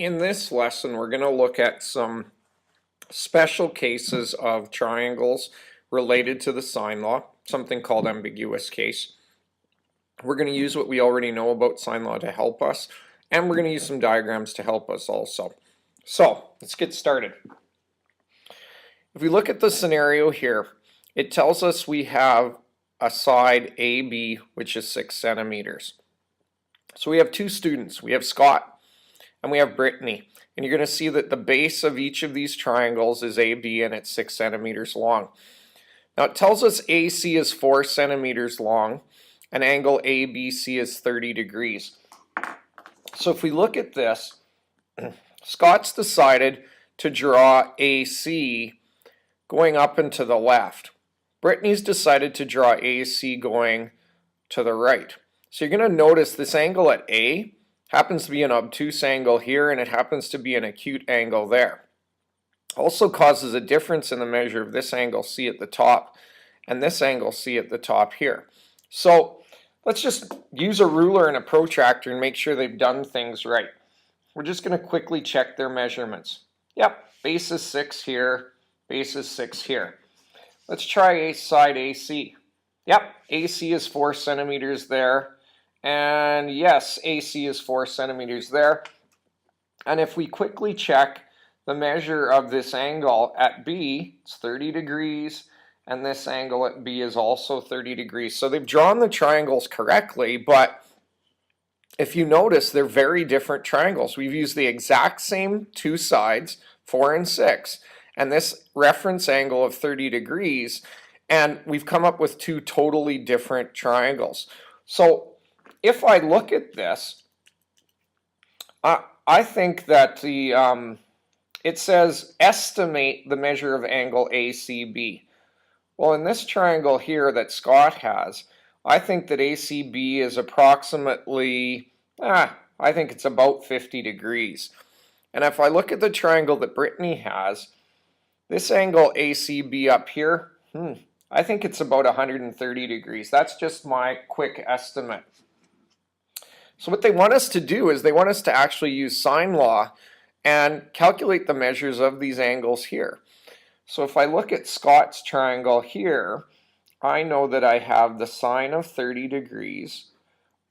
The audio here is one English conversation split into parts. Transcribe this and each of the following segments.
In this lesson, we're going to look at some special cases of triangles related to the sine law, something called ambiguous case. We're going to use what we already know about sine law to help us, and we're going to use some diagrams to help us also. So, let's get started. If we look at the scenario here, it tells us we have a side AB, which is 6 centimeters. So we have two students. We have Scott and we have Brittany. And you're going to see that the base of each of these triangles is AB and it's 6 centimeters long. Now it tells us AC is 4 centimeters long and angle ABC is 30 degrees. So if we look at this, Scott's decided to draw AC going up and to the left. Brittany's decided to draw AC going to the right. So you're going to notice this angle at A happens to be an obtuse angle here, and it happens to be an acute angle there. Also causes a difference in the measure of this angle C at the top and this angle C at the top here. So let's just use a ruler and a protractor and make sure they've done things right. We're just going to quickly check their measurements. Yep, base is 6 here, base is 6 here. Let's try side AC. Yep, AC is 4 centimeters there. And yes, AC is 4 centimeters there. And if we quickly check the measure of this angle at B, it's 30 degrees. And this angle at B is also 30 degrees. So they've drawn the triangles correctly, but if you notice, they're very different triangles. We've used the exact same two sides, 4 and 6, and this reference angle of 30 degrees, and we've come up with two totally different triangles. So if I look at this, I think that it says estimate the measure of angle ACB. Well, in this triangle here that Scott has, I think that ACB is approximately, I think it's about 50 degrees. And if I look at the triangle that Brittany has, this angle ACB up here, I think it's about 130 degrees. That's just my quick estimate. So what they want us to do is they want us to actually use sine law and calculate the measures of these angles here. So if I look at Scott's triangle here, I know that I have the sine of 30 degrees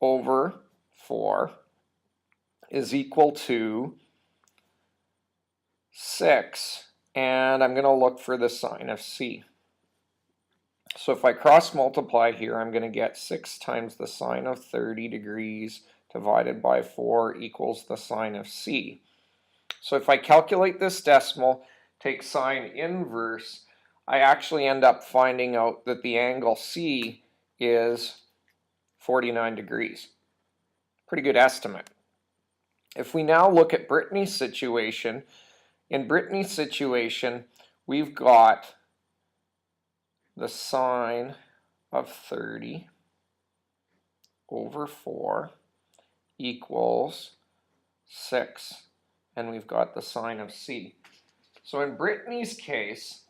over 4 is equal to 6, and I'm going to look for the sine of C. So if I cross multiply here, I'm going to get 6 times the sine of 30 degrees divided by 4 equals the sine of C. So if I calculate this decimal, take sine inverse, I actually end up finding out that the angle C is 49 degrees. Pretty good estimate. If we now look at Brittany's situation, in Brittany's situation, we've got the sine of 30 over 4 equals 6, and we've got the sine of C. So in Brittany's case,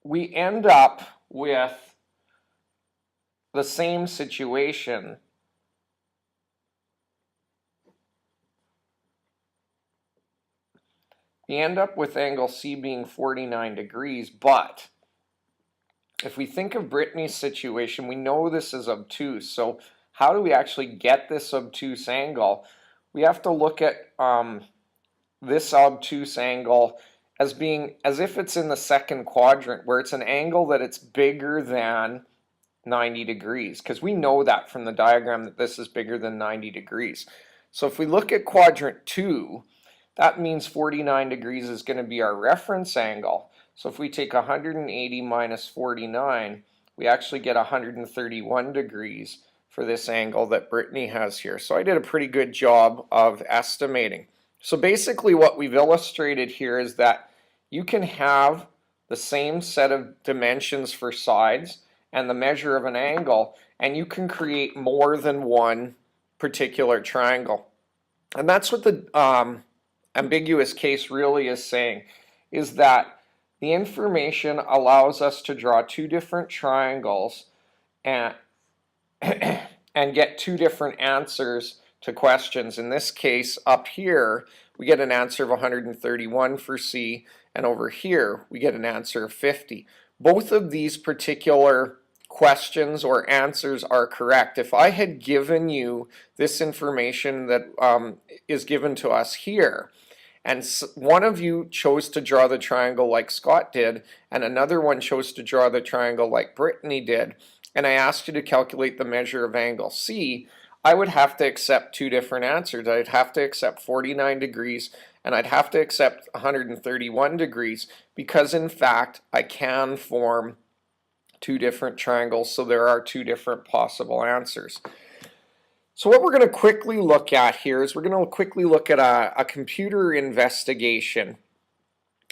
we end up with the same situation. We end up with angle C being 49 degrees, but if we think of Brittany's situation, we know this is obtuse. So how do we actually get this obtuse angle? We have to look at this obtuse angle as if it's in the second quadrant, where it's an angle that it's bigger than 90 degrees, because we know that from the diagram that this is bigger than 90 degrees. So if we look at quadrant 2, that means 49 degrees is going to be our reference angle. So if we take 180 minus 49, we actually get 131 degrees for this angle that Brittany has here. So I did a pretty good job of estimating. So basically what we've illustrated here is that you can have the same set of dimensions for sides and the measure of an angle, and you can create more than one particular triangle. And that's what the ambiguous case really is saying, is that the information allows us to draw two different triangles and, and get two different answers to questions. In this case, up here, we get an answer of 131 for C, and over here, we get an answer of 50. Both of these particular questions or answers are correct. If I had given you this information that is given to us here, and one of you chose to draw the triangle like Scott did, and another one chose to draw the triangle like Brittany did, and I asked you to calculate the measure of angle C, I would have to accept two different answers. I'd have to accept 49 degrees and I'd have to accept 131 degrees because in fact I can form two different triangles, so there are two different possible answers. So what we're going to quickly look at here is we're going to quickly look at a computer investigation.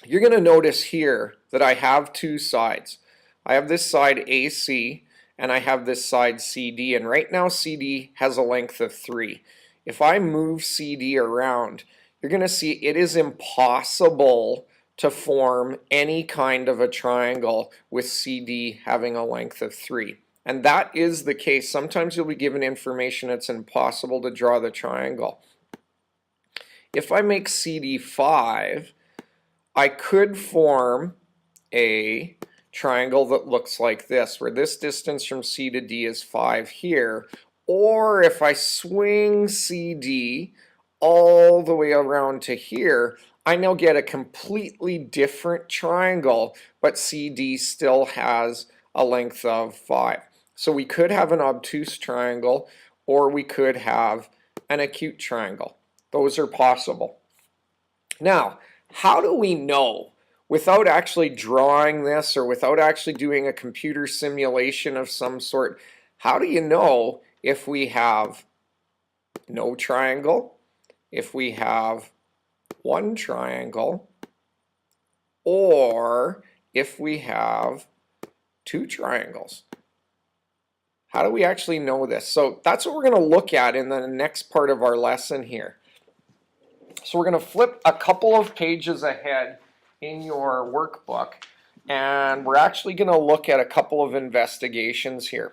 You're going to notice here that I have two sides. I have this side AC and I have this side CD, and right now CD has a length of 3. If I move CD around, you're going to see it is impossible to form any kind of a triangle with CD having a length of 3. And that is the case. Sometimes you'll be given information it's impossible to draw the triangle. If I make CD 5, I could form a triangle that looks like this, where this distance from C to D is 5 here. Or if I swing CD all the way around to here, I now get a completely different triangle, but CD still has a length of 5. So we could have an obtuse triangle, or we could have an acute triangle. Those are possible. Now, how do we know, without actually drawing this or without actually doing a computer simulation of some sort, how do you know if we have no triangle, if we have one triangle, or if we have two triangles? How do we actually know this? So that's what we're going to look at in the next part of our lesson here. So we're going to flip a couple of pages ahead in your workbook, and we're actually going to look at a couple of investigations here.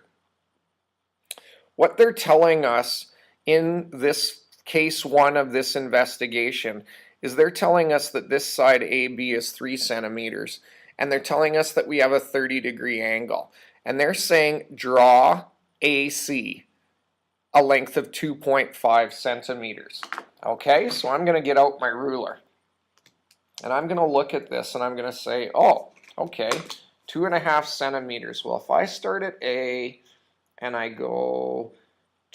What they're telling us in this case 1 of this investigation is they're telling us that this side AB is 3 centimeters, and they're telling us that we have a 30-degree angle. And they're saying draw AC, a length of 2.5 centimeters. Okay, so I'm going to get out my ruler. And I'm going to look at this and I'm going to say, oh, okay, 2.5 centimeters. Well, if I start at A and I go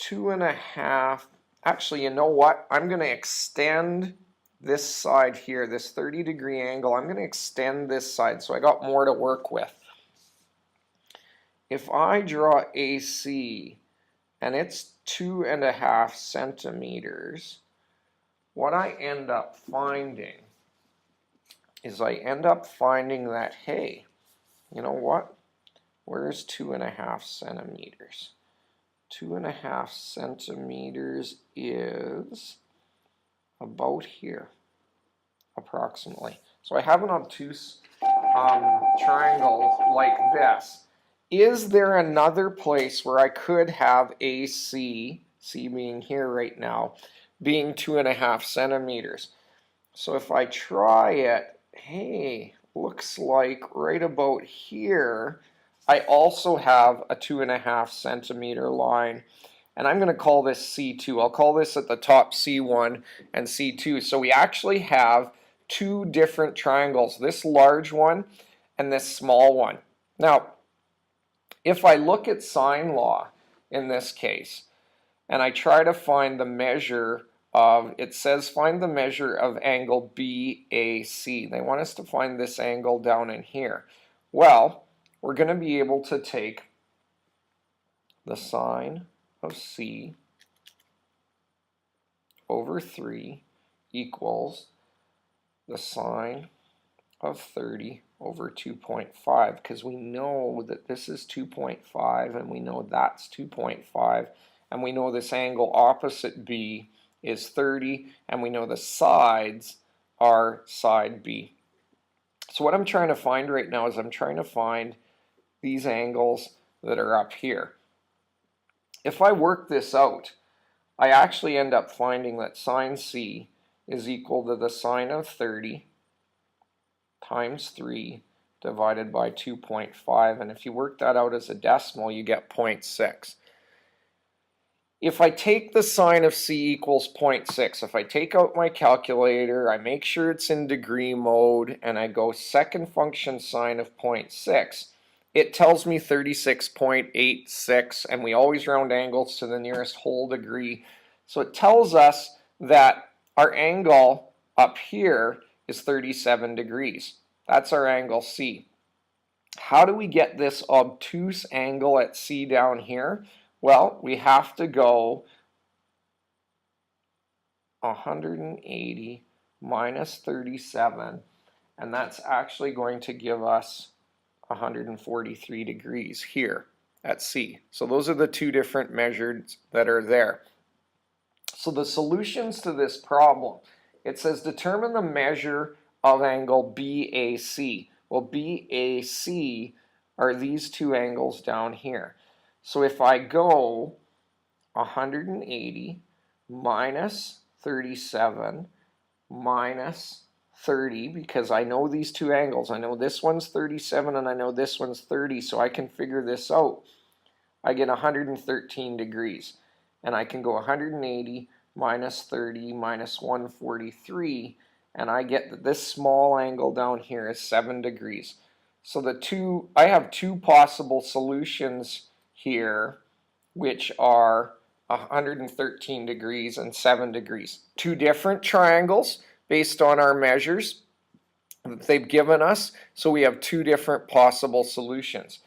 2.5, actually, you know what? I'm going to extend this side here, this 30-degree angle. I'm going to extend this side so I got more to work with. If I draw AC and it's 2.5 centimeters, what I end up finding is I end up finding that, hey, you know what? Where's 2.5 centimeters? 2.5 centimeters is about here, approximately. So I have an obtuse triangle like this. Is there another place where I could have AC, C being here right now, being 2.5 centimeters? So if I try it, hey, looks like right about here, I also have a 2.5 centimeter line. And I'm going to call this C2. I'll call this at the top C1 and C2. So we actually have two different triangles, this large one and this small one. Now, if I look at sine law in this case, and I try to find the measure of, it says find the measure of angle BAC. They want us to find this angle down in here. Well, we're going to be able to take the sine of C over 3 equals the sine of 30 over 2.5, because we know that this is 2.5 and we know that's 2.5, and we know this angle opposite B is 30, and we know the sides are side B. So what I'm trying to find right now is I'm trying to find these angles that are up here. If I work this out, I actually end up finding that sine C is equal to the sine of 30 times 3 divided by 2.5. And if you work that out as a decimal, you get 0.6. If I take the sine of C equals 0.6, if I take out my calculator, I make sure it's in degree mode, and I go second function sine of 0.6, it tells me 36.86, and we always round angles to the nearest whole degree. So it tells us that our angle up here is 37 degrees. That's our angle C. How do we get this obtuse angle at C down here? Well, we have to go 180 minus 37, and that's actually going to give us 143 degrees here at C. So those are the two different measures that are there. So the solutions to this problem, it says determine the measure of angle BAC. Well, BAC are these two angles down here. So if I go 180 minus 37 minus 30, because I know these two angles, I know this one's 37 and I know this one's 30, so I can figure this out. I get 113 degrees, and I can go 180 minus 30 minus 143, and I get that this small angle down here is 7 degrees. So I have two possible solutions here, which are 113 degrees and 7 degrees. Two different triangles based on our measures that they've given us, so we have two different possible solutions.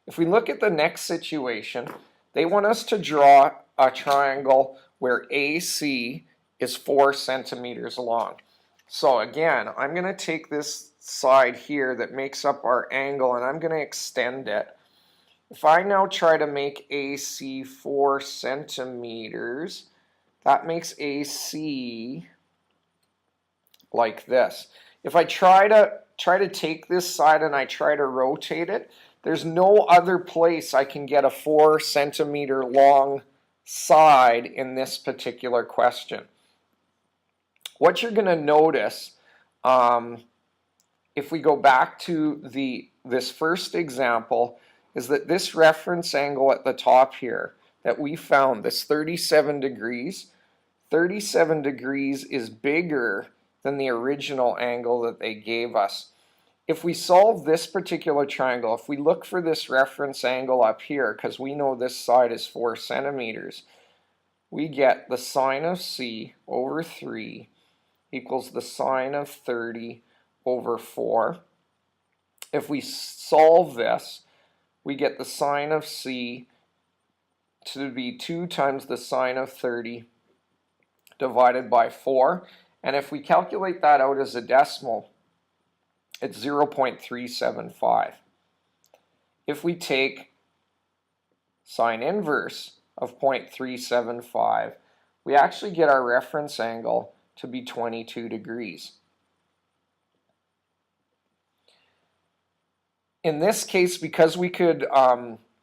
If we look at the next situation, they want us to draw a triangle where AC is 4 centimeters long. So again, I'm going to take this side here that makes up our angle, and I'm going to extend it. If I now try to make AC 4 centimeters, that makes AC like this. If I try to take this side and I try to rotate it, there's no other place I can get a 4 centimeter long side in this particular question. What you're going to notice, if we go back to this first example, is that this reference angle at the top here that we found, this 37 degrees is bigger than the original angle that they gave us. If we solve this particular triangle, if we look for this reference angle up here, because we know this side is 4 centimeters, we get the sine of C over 3 equals the sine of 30 over 4. If we solve this, we get the sine of C to be 2 times the sine of 30 divided by 4. And if we calculate that out as a decimal, it's 0.375. If we take sine inverse of 0.375, we actually get our reference angle to be 22 degrees. In this case, because we could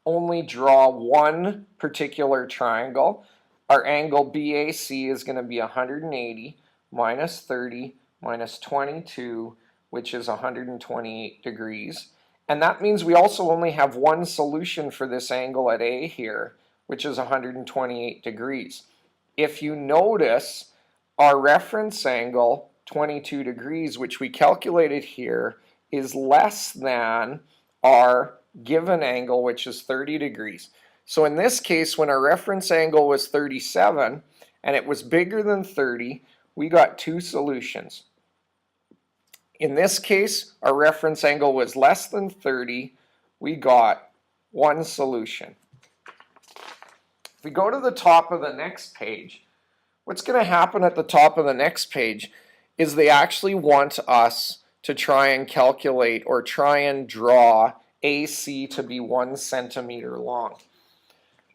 only draw one particular triangle, our angle BAC is going to be 180 minus 30 minus 22, which is 128 degrees. And that means we also only have one solution for this angle at A here, which is 128 degrees. If you notice, our reference angle, 22 degrees, which we calculated here, is less than our given angle, which is 30 degrees. So in this case, when our reference angle was 37 and it was bigger than 30, we got two solutions. In this case, our reference angle was less than 30. We got one solution. If we go to the top of the next page, what's going to happen at the top of the next page is they actually want us to try and calculate or try and draw AC to be 1 centimeter long.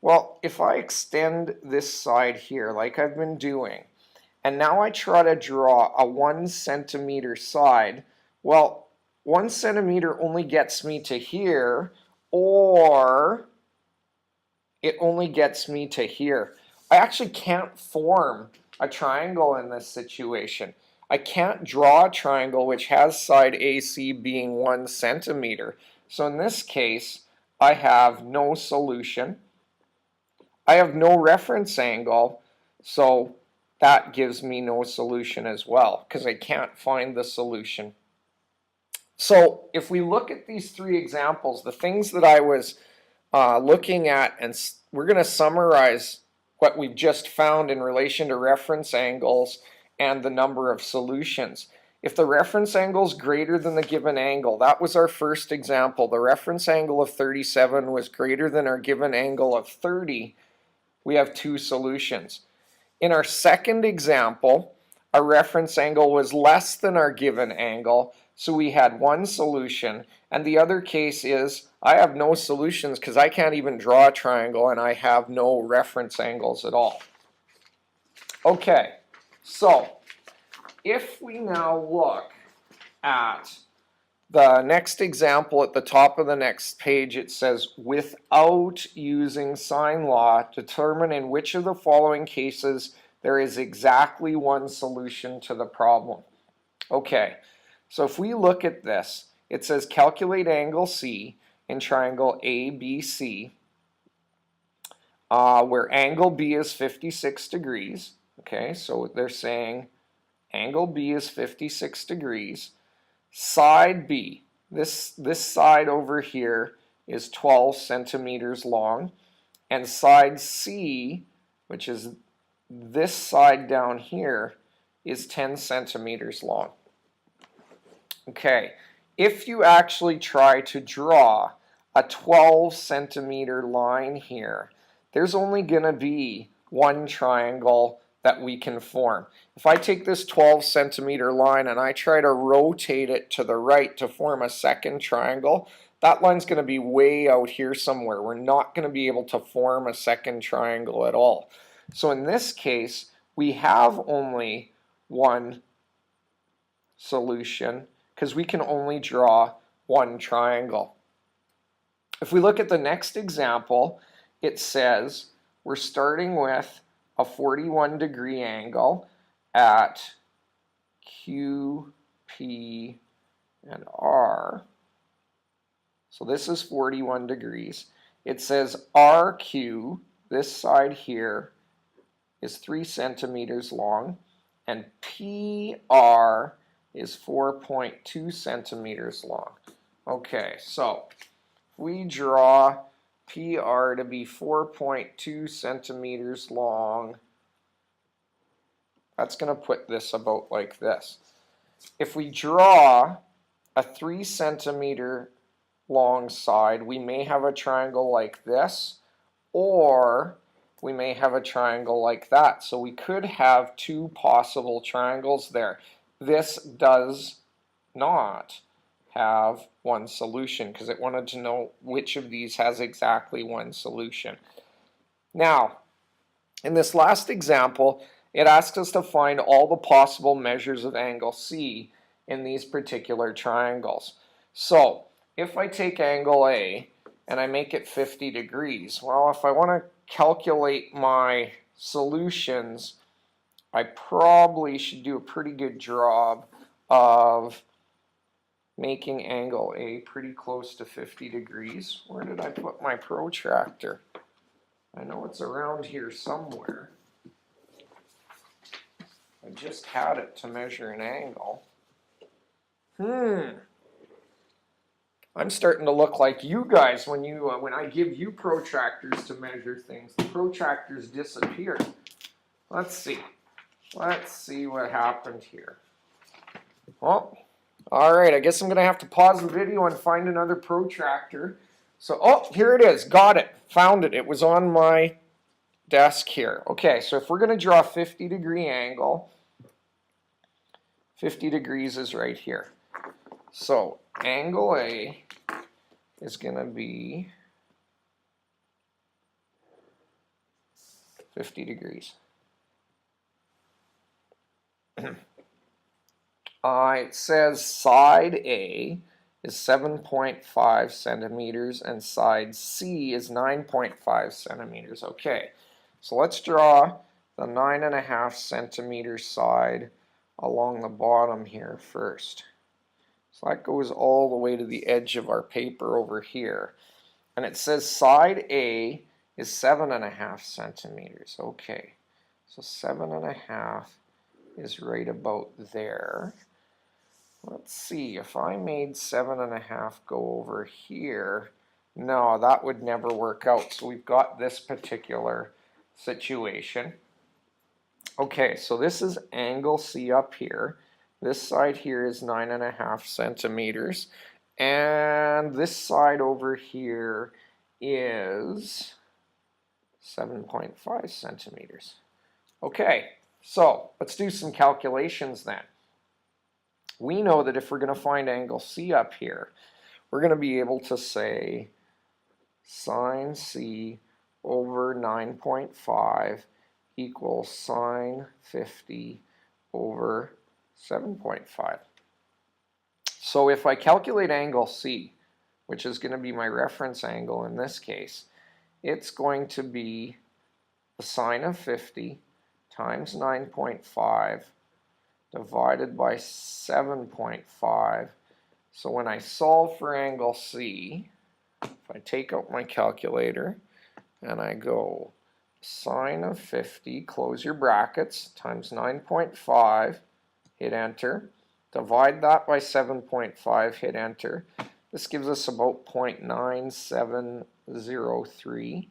Well, if I extend this side here like I've been doing, and now I try to draw a 1 centimeter side, well, 1 centimeter only gets me to here, or it only gets me to here. I actually can't form a triangle in this situation. I can't draw a triangle which has side AC being 1 centimeter. So in this case, I have no solution. I have no reference angle, so that gives me no solution as well, because I can't find the solution. So if we look at these three examples, the things that I was looking at, and we're going to summarize what we've just found in relation to reference angles and the number of solutions. If the reference angle is greater than the given angle, that was our first example. The reference angle of 37 was greater than our given angle of 30. We have two solutions. In our second example, our reference angle was less than our given angle, so we had one solution. And the other case is I have no solutions because I can't even draw a triangle and I have no reference angles at all. Okay, so if we now look at the next example at the top of the next page, it says, without using sine law, determine in which of the following cases there is exactly one solution to the problem. Okay, so if we look at this, it says calculate angle C in triangle ABC, where angle B is 56 degrees. Okay, so they're saying angle B is 56 degrees. Side B, this side over here is 12 centimeters long, and side C, which is this side down here, is 10 centimeters long. Okay, if you actually try to draw a 12 centimeter line here, there's only going to be one triangle that we can form. If I take this 12 centimeter line and I try to rotate it to the right to form a second triangle, that line's going to be way out here somewhere. We're not going to be able to form a second triangle at all. So in this case, we have only one solution because we can only draw one triangle. If we look at the next example, it says we're starting with a 41 degree angle at Q, P, and R. So this is 41 degrees. It says RQ, this side here, is 3 centimeters long, and PR is 4.2 centimeters long. Okay, so we draw PR to be 4.2 centimeters long. That's going to put this about like this. If we draw a 3 centimeter long side, we may have a triangle like this, or we may have a triangle like that. So we could have two possible triangles there. This does not have one solution because it wanted to know which of these has exactly one solution. Now, in this last example, it asked us to find all the possible measures of angle C in these particular triangles. So, if I take angle A and I make it 50 degrees, well, if I want to calculate my solutions, I probably should do a pretty good job of making angle A pretty close to 50 degrees. Where did I put my protractor? I know it's around here somewhere. I just had it to measure an angle. I'm starting to look like you guys when I give you protractors to measure things. The protractors disappear. Let's see. Let's see what happened here. Well, all right, I guess I'm going to have to pause the video and find another protractor. So, oh, here it is. Got it. Found it. It was on my desk here. Okay, so if we're going to draw a 50 degree angle, 50 degrees is right here. So, angle A is going to be 50 degrees. It says side A is 7.5 centimeters and side C is 9.5 centimeters. Okay, So let's draw the 9.5 centimeter side along the bottom here first. So that goes all the way to the edge of our paper over here. And it says side A is 7.5 centimeters. Okay, so 7.5 is right about there. Let's see, if I made 7.5 go over here, no, that would never work out. So we've got this particular situation. Okay, so this is angle C up here. This side here is 9.5 centimeters. And this side over here is 7.5 centimeters. Okay, so let's do some calculations then. We know that if we're going to find angle C up here, we're going to be able to say sine C over 9.5 equals sine 50 over 7.5. So if I calculate angle C, which is going to be my reference angle in this case, it's going to be the sine of 50 times 9.5 divided by 7.5. So when I solve for angle C, if I take out my calculator and I go sine of 50, close your brackets, times 9.5, hit enter, divide that by 7.5, hit enter. This gives us about 0.9703.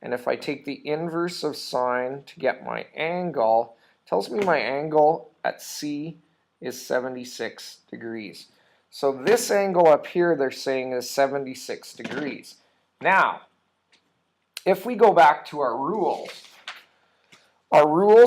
And if I take the inverse of sine to get my angle, it tells me my angle at C is 76 degrees. So this angle up here they're saying is 76 degrees. Now, if we go back to our rules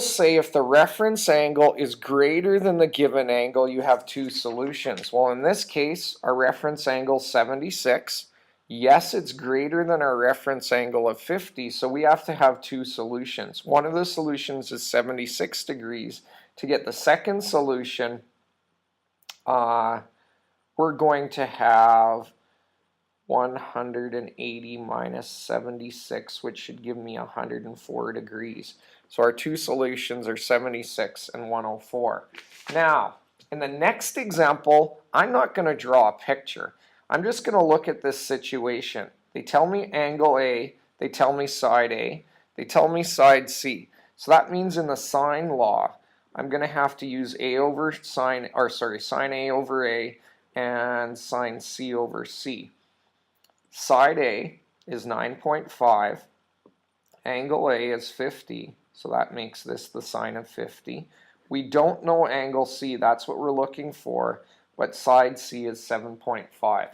say if the reference angle is greater than the given angle, you have two solutions. Well, in this case, our reference angle is 76. Yes, it's greater than our reference angle of 50, so we have to have two solutions. One of the solutions is 76 degrees. To get the second solution, we're going to have 180 minus 76, which should give me 104 degrees. So our two solutions are 76 and 104. Now, in the next example, I'm not going to draw a picture. I'm just going to look at this situation. They tell me angle A, they tell me side A, they tell me side C. So that means in the sine law, I'm going to have to use A over sine, or sorry, sine A over A and sine C over C. Side A is 9.5, angle A is 50, so that makes this the sine of 50. We don't know angle C, that's what we're looking for, but side C is 7.5.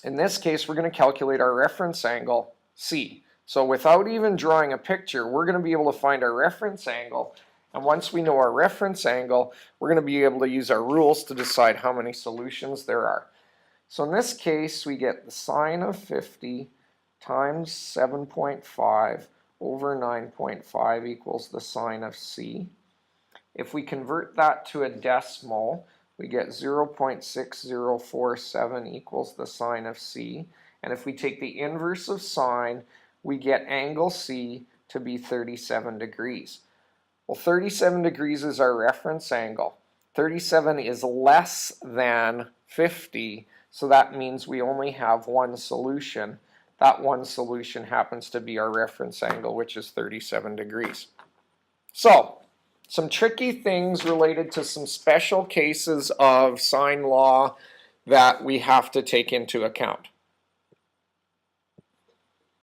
In this case, we're going to calculate our reference angle C. So without even drawing a picture, we're going to be able to find our reference angle, and once we know our reference angle, we're going to be able to use our rules to decide how many solutions there are. So in this case, we get the sine of 50 times 7.5 over 9.5 equals the sine of C. If we convert that to a decimal, we get 0.6047 equals the sine of C. And if we take the inverse of sine, we get angle C to be 37 degrees. Well, 37 degrees is our reference angle. 37 is less than 50, so that means we only have one solution. That one solution happens to be our reference angle, which is 37 degrees. So, some tricky things related to some special cases of sine law that we have to take into account.